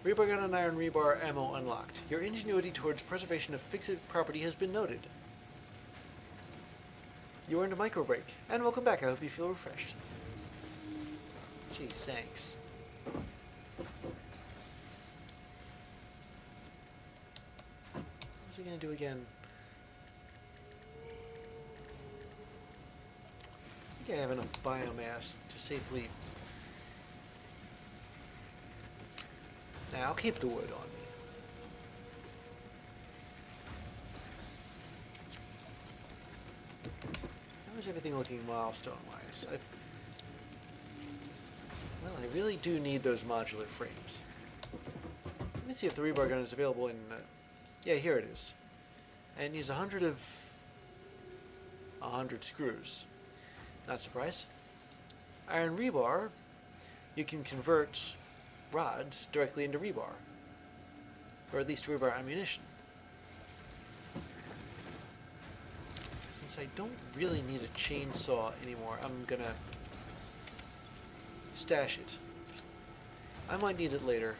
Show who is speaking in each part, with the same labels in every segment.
Speaker 1: Rebar gun and iron rebar ammo unlocked. Your ingenuity towards preservation of fixed property has been noted. You earned a micro break. And welcome back. I hope you feel refreshed. Gee, thanks. What's he gonna do again? I think I have enough biomass to safely... Nah, I'll keep the wood on me. How is everything looking milestone-wise? Well, I really do need those modular frames. Let me see if the rebar gun is available in... yeah, here it is. And it needs 100 screws. Not surprised. Iron rebar, you can convert rods directly into rebar. Or at least rebar ammunition. Since I don't really need a chainsaw anymore, I'm gonna stash it. I might need it later.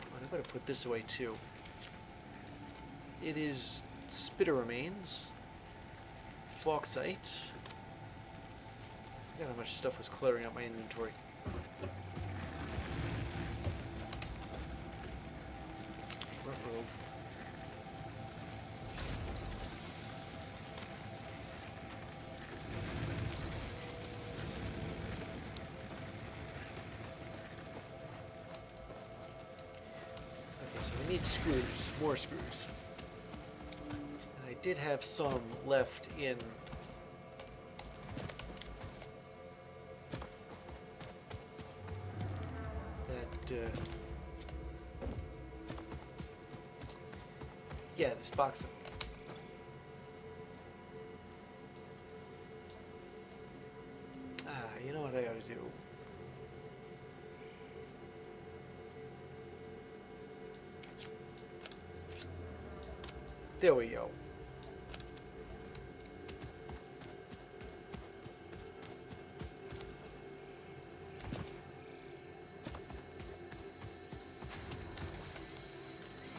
Speaker 1: Oh, I better put this away too. It is spitter remains, bauxite. I forgot how much stuff was cluttering up my inventory. Uh-oh. Okay, so we need screws, more screws. And I did have some left in yeah, this box. You know what I ought to do? There we go.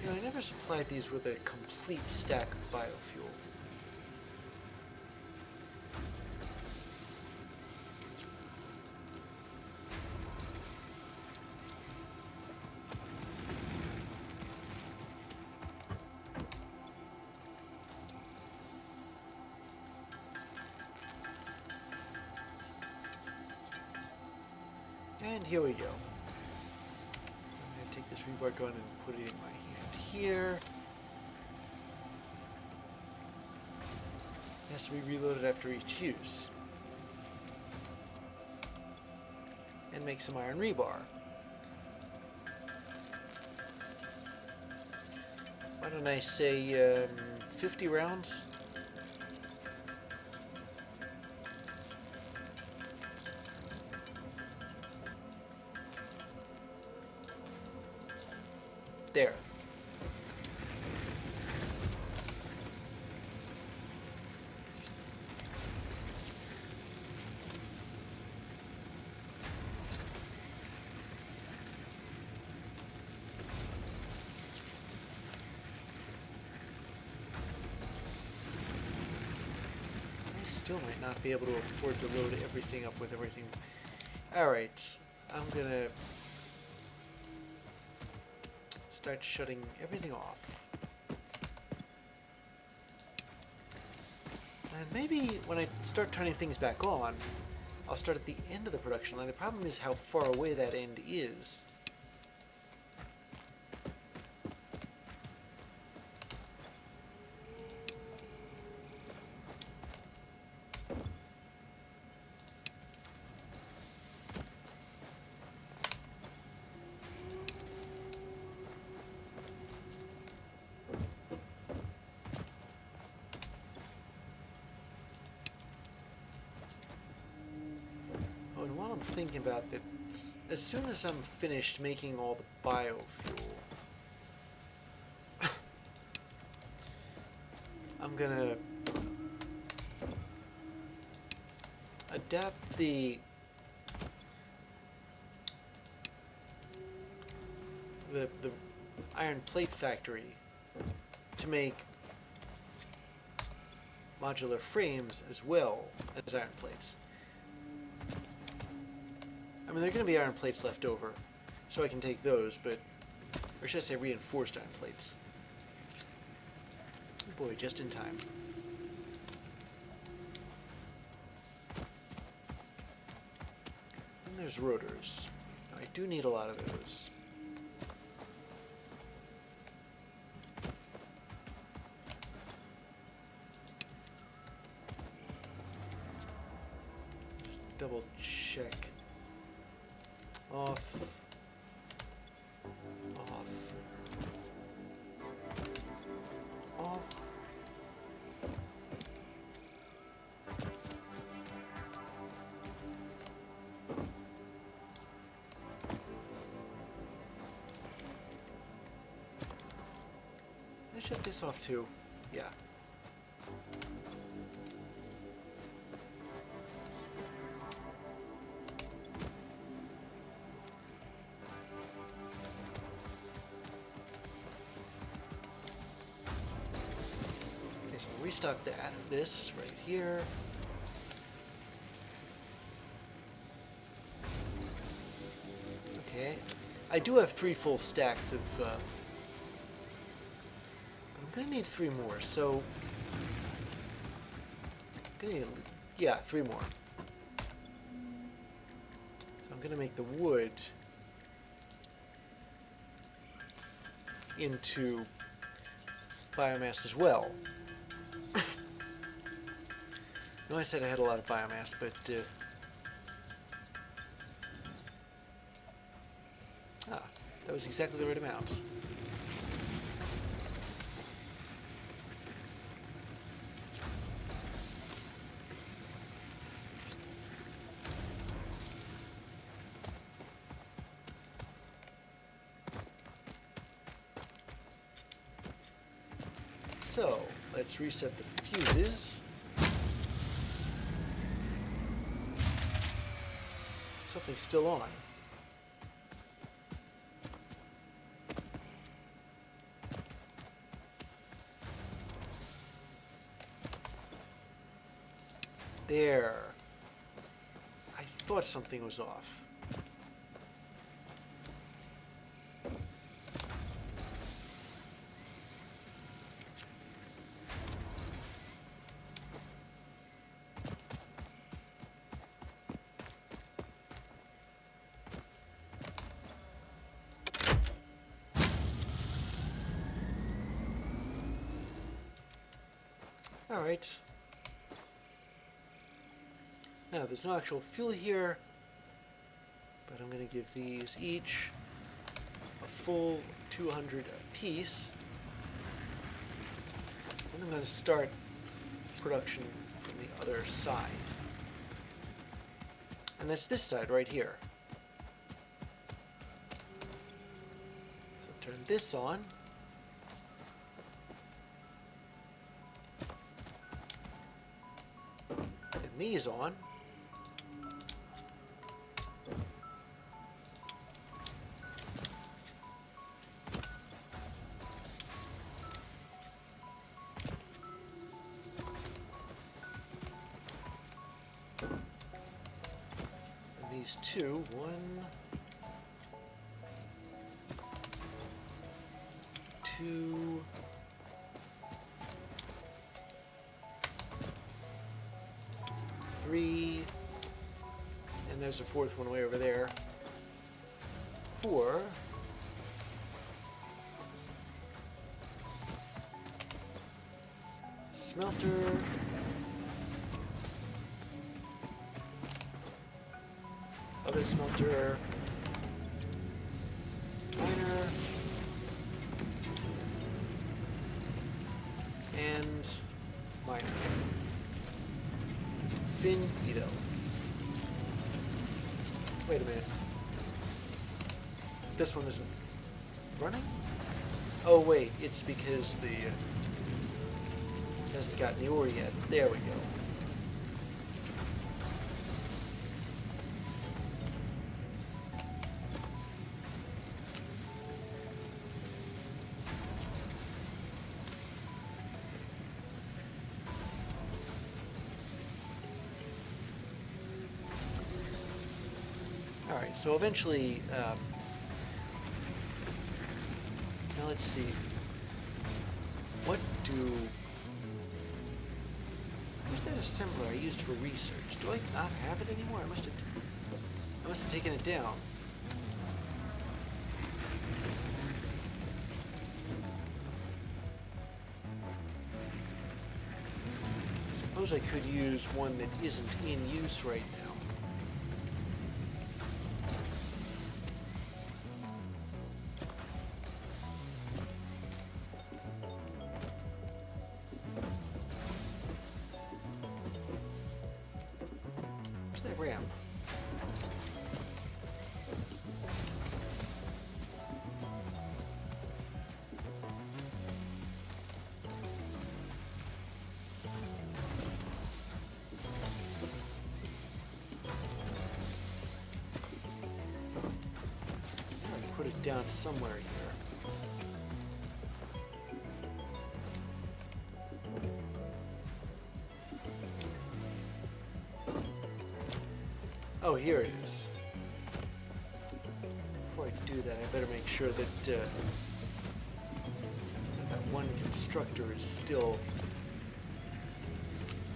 Speaker 1: You know, I never supplied these with a complete stack of biofuel. And here we go. I'm going to take this rebar gun and put it in my hand here. It has to be reloaded after each use. And make some iron rebar. Why don't I say 50 rounds? There. I still might not be able to afford to load everything up with everything. Alright, I'm gonna start shutting everything off. And maybe when I start turning things back on, I'll start at the end of the production line. The problem is how far away that end is. Thinking about that, as soon as I'm finished making all the biofuel, I'm gonna adapt the the iron plate factory to make modular frames as well as iron plates. I mean, there are going to be iron plates left over, so I can take those, but, or should I say reinforced iron plates. Boy, just in time. And there's rotors. Now, I do need a lot of those. Just double check. Off. Off. Off. I shut this off too. Yeah. Okay, so restock this right here. Okay. I do have 3 full stacks of I'm gonna need 3 more, so I'm gonna need, yeah, 3 more. So I'm gonna make the wood into biomass as well. No, I said I had a lot of biomass, but that was exactly the right amount. So, let's reset the fuses. Something's still on. There. I thought something was off. All right. Now, there's no actual fuel here, but I'm going to give these each a full 200 apiece. And I'm going to start production from the other side. And that's this side right here. So turn this on. Turn these on. These two, 1, 2, 3, and there's a 4th one way over there. 4. Smelter. Other smelter, miner, and miner. Finito. Wait a minute. This one isn't running? Oh wait, it's because the it hasn't gotten the ore yet. There we go. Alright, so eventually, now let's see. What where's that assembler I used for research? Do I not have it anymore? I must have taken it down. I suppose I could use one that isn't in use right now. Ramp. I'll put it down somewhere here. Oh, here it is. Before I do that, I better make sure that that one constructor is still...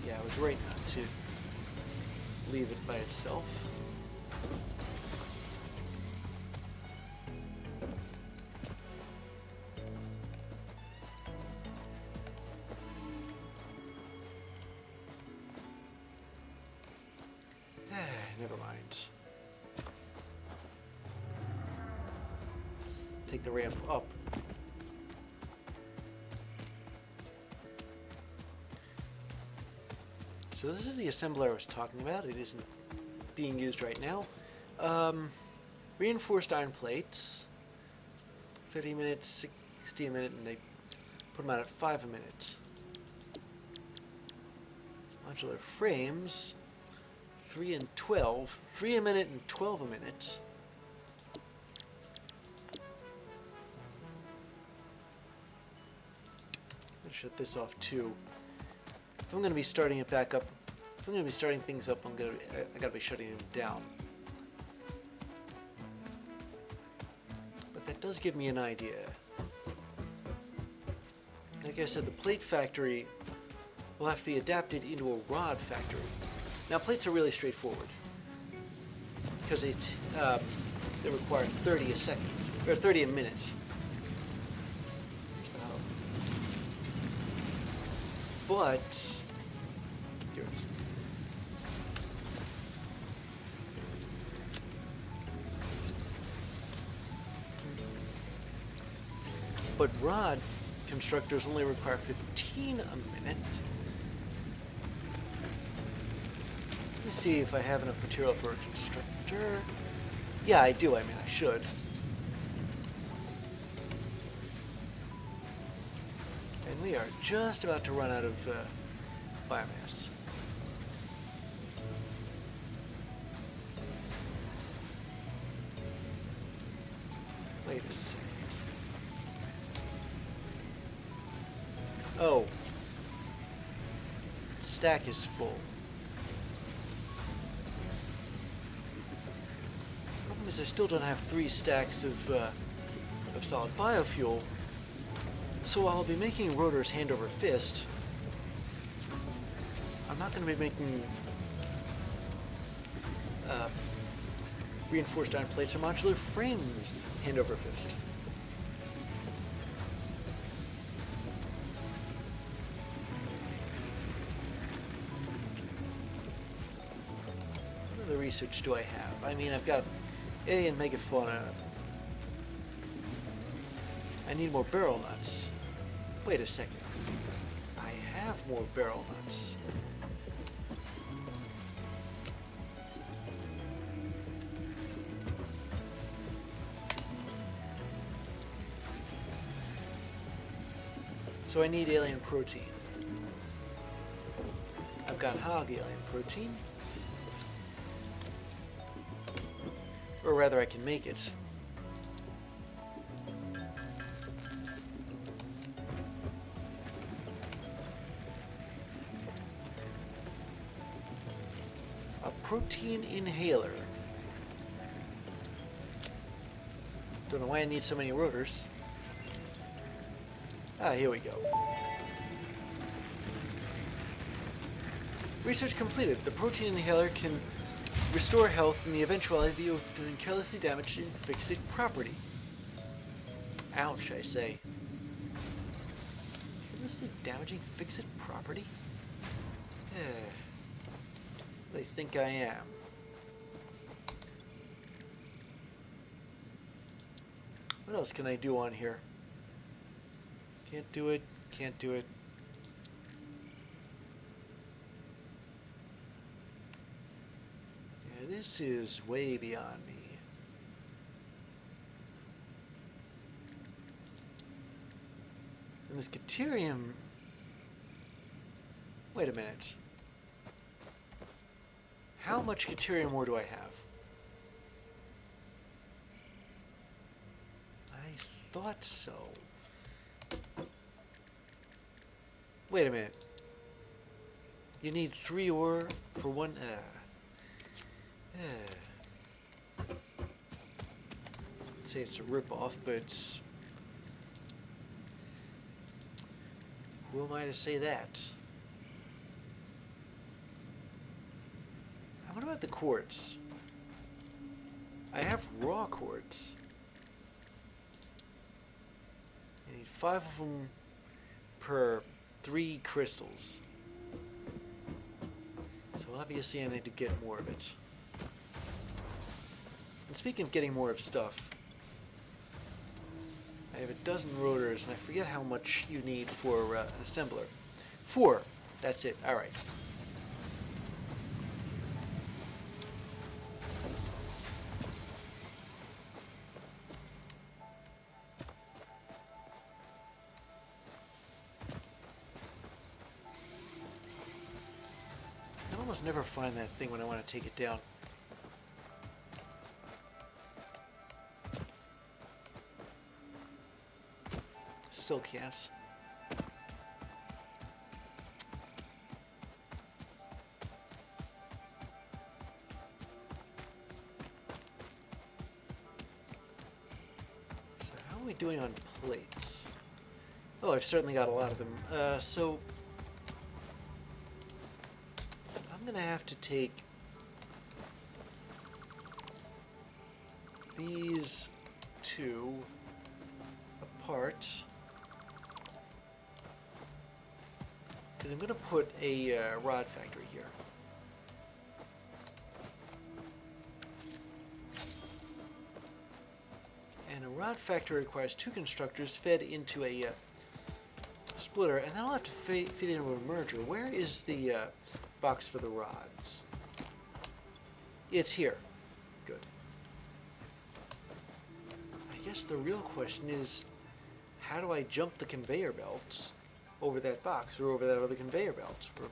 Speaker 1: Yeah, I was right not to leave it by itself. Never mind. Take the ramp up. So this is the assembler I was talking about. It isn't being used right now. Reinforced iron plates. 30 minutes, 60 a minute, and they put them out at 5 a minute. Modular frames. 3 and 12. 3 a minute and 12 a minute. I'm gonna shut this off too. If I'm gonna be starting it back up, if I'm gonna be starting things up, I gotta be shutting them down. But that does give me an idea. Like I said, the plate factory will have to be adapted into a rod factory. Now, plates are really straightforward because they require 30 a second, or 30 a minute. But here it is. But rod constructors only require 15 a minute. Let me see if I have enough material for a constructor. Yeah, I do. I mean, I should. And we are just about to run out of biomass. Wait a second. Oh. Stack is full. Problem is I still don't have 3 stacks of solid biofuel. So I'll be making rotors hand over fist. I'm not going to be making reinforced iron plates or modular frames hand over fist. What other research do I have? I mean, I've got alien megafauna. I need more barrel nuts. Wait a second. I have more barrel nuts. So I need alien protein. I've got hog alien protein. Or rather, I can make it. A protein inhaler. Don't know why I need so many rotors. Ah, here we go. Research completed. The protein inhaler can restore health in the eventuality of being carelessly damaged and fix it property. Ouch, I say. Carelessly damaging fix it property? What do they think I am? What else can I do on here? Can't do it, can't do it. Yeah, this is way beyond me. And this Caterium... Wait a minute. How much Caterium ore do I have? I thought so. Wait a minute. You need 3 ore for 1... I'd say it's a ripoff, but... Who am I to say that? What about the quartz? I have raw quartz. I need 5 of them per 3 crystals. So obviously I need to get more of it. And speaking of getting more of stuff, I have a dozen rotors, and I forget how much you need for an assembler. 4. That's it. All right. I almost never find that thing when I want to take it down. Still can't. So how are we doing on plates? Oh, I've certainly got a lot of them. So I'm gonna have to take these 2 apart. Because I'm going to put a rod factory here. And a rod factory requires 2 constructors fed into a splitter, and then I'll have to feed it into a merger. Where is the box for the rods? It's here. Good. I guess the real question is, how do I jump the conveyor belts over that box, or over that other conveyor belt, or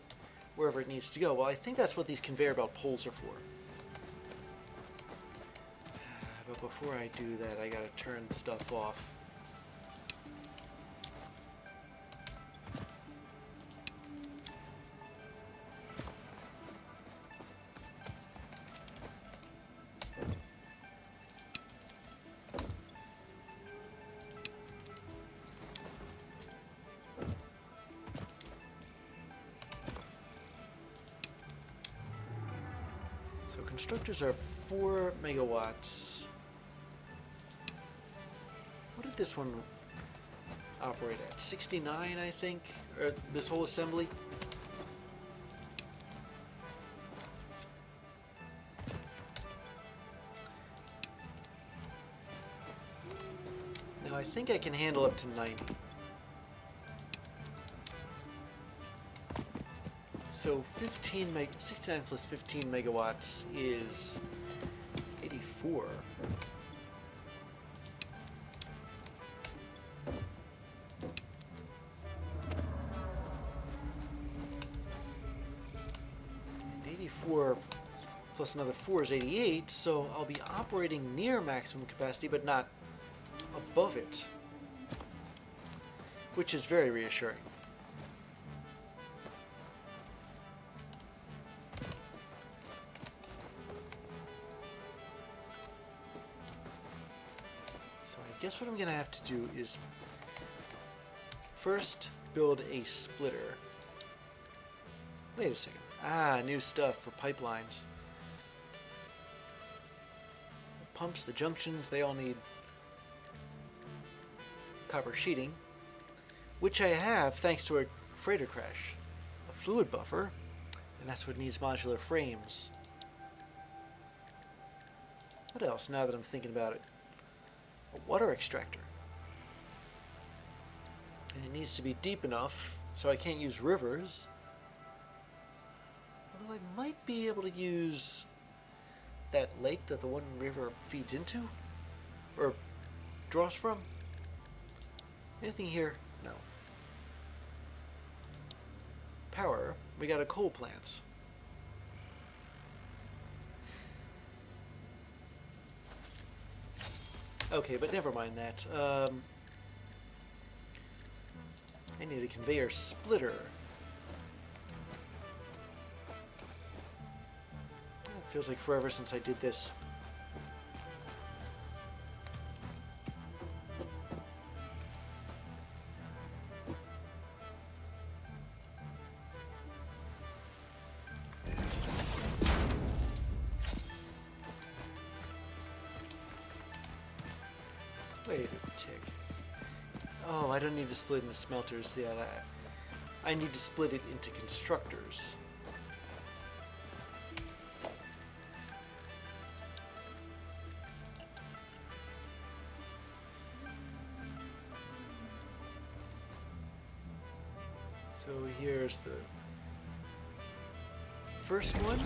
Speaker 1: wherever it needs to go? Well, I think that's what these conveyor belt poles are for. But before I do that, I gotta turn stuff off. So constructors are 4 megawatts. What did this one operate at? 69, I think? Or this whole assembly? Now I think I can handle up to 90. So 69 plus 15 megawatts is 84. And 84 plus another 4 is 88, so I'll be operating near maximum capacity, but not above it, which is very reassuring. guess what I'm gonna have to do is first build a splitter. Wait a second. Ah, new stuff for pipelines. The pumps, the junctions, they all need copper sheeting, which I have thanks to a freighter crash. A fluid buffer, and that's what needs modular frames. What else, now that I'm thinking about it? A water extractor. And it needs to be deep enough so I can't use rivers. Although I might be able to use that lake that the one river feeds into? Or draws from? Anything here? No. Power. We got a coal plant. Okay, but never mind that. I need a conveyor splitter. It feels like forever since I did this. Wait a tick. Oh, I don't need to split into smelters. Yeah, I need to split it into constructors. So here's the first one.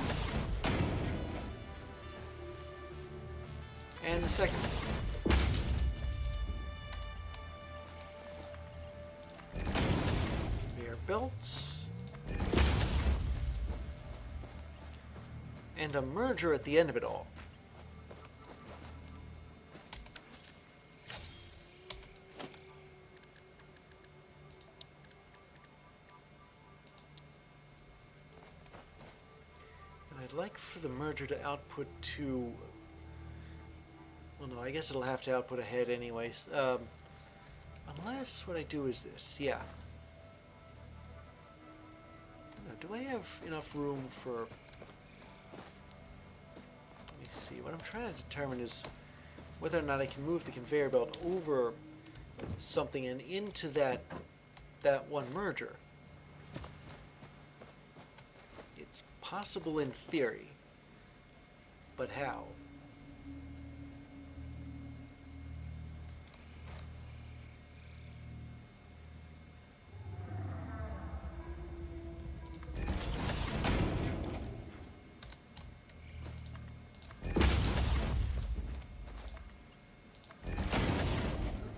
Speaker 1: And the second one. Belts, and a merger at the end of it all. And I'd like for the merger to output to, well no, I guess it'll have to output a head anyways, unless what I do is this, yeah. Do I have enough room for... Let me see. What I'm trying to determine is whether or not I can move the conveyor belt over something and into that one merger. It's possible in theory, but how?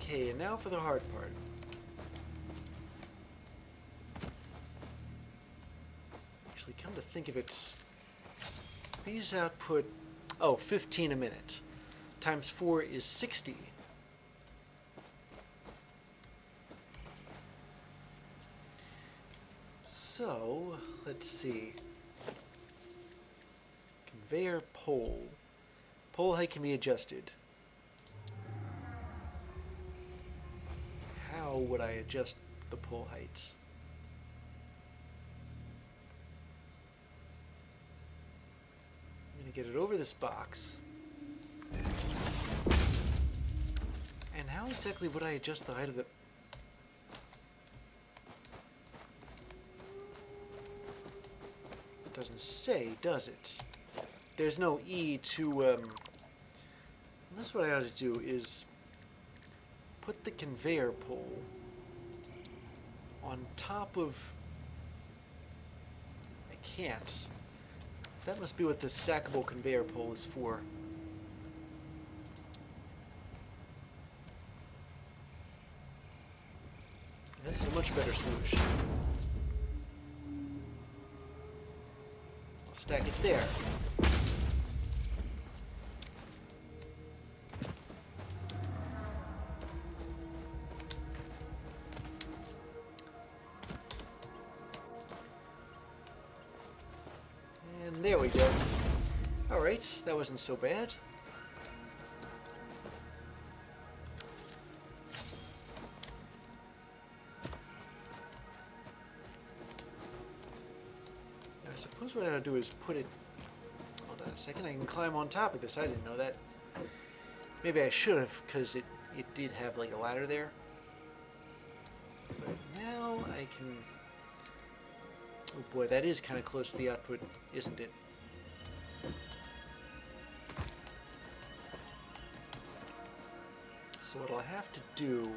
Speaker 1: Okay, and now for the hard part. Actually, come to think of it, these output, 15 a minute. Times 4 is 60. So, let's see. Conveyor pole. Pole height can be adjusted. How would I adjust the pole heights? I'm going to get it over this box. And how exactly would I adjust the height of the... It doesn't say, does it? There's no E to... Unless what I ought to do is put the conveyor pole on top of... I can't. That must be what the stackable conveyor pole is for. That's a much better solution. I'll stack it there. And there we go. Alright, that wasn't so bad. suppose what I would do is put it... Hold on a second, I can climb on top of this. I didn't know that. Maybe I should have, because it did have like a ladder there. But now I can... Oh boy, that is kind of close to the output, isn't it? So what I'll have to do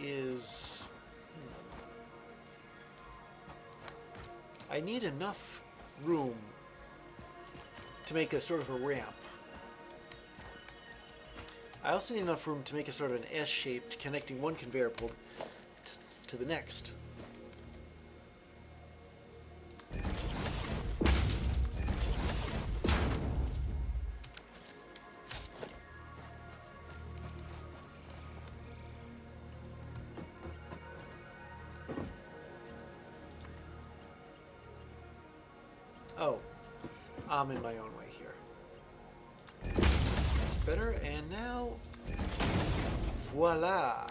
Speaker 1: is... I need enough room to make a sort of a ramp. I also need enough room to make a sort of an S-shaped connecting one conveyor belt to the next. Oh, I'm in my own way here. That's better, and now, voila!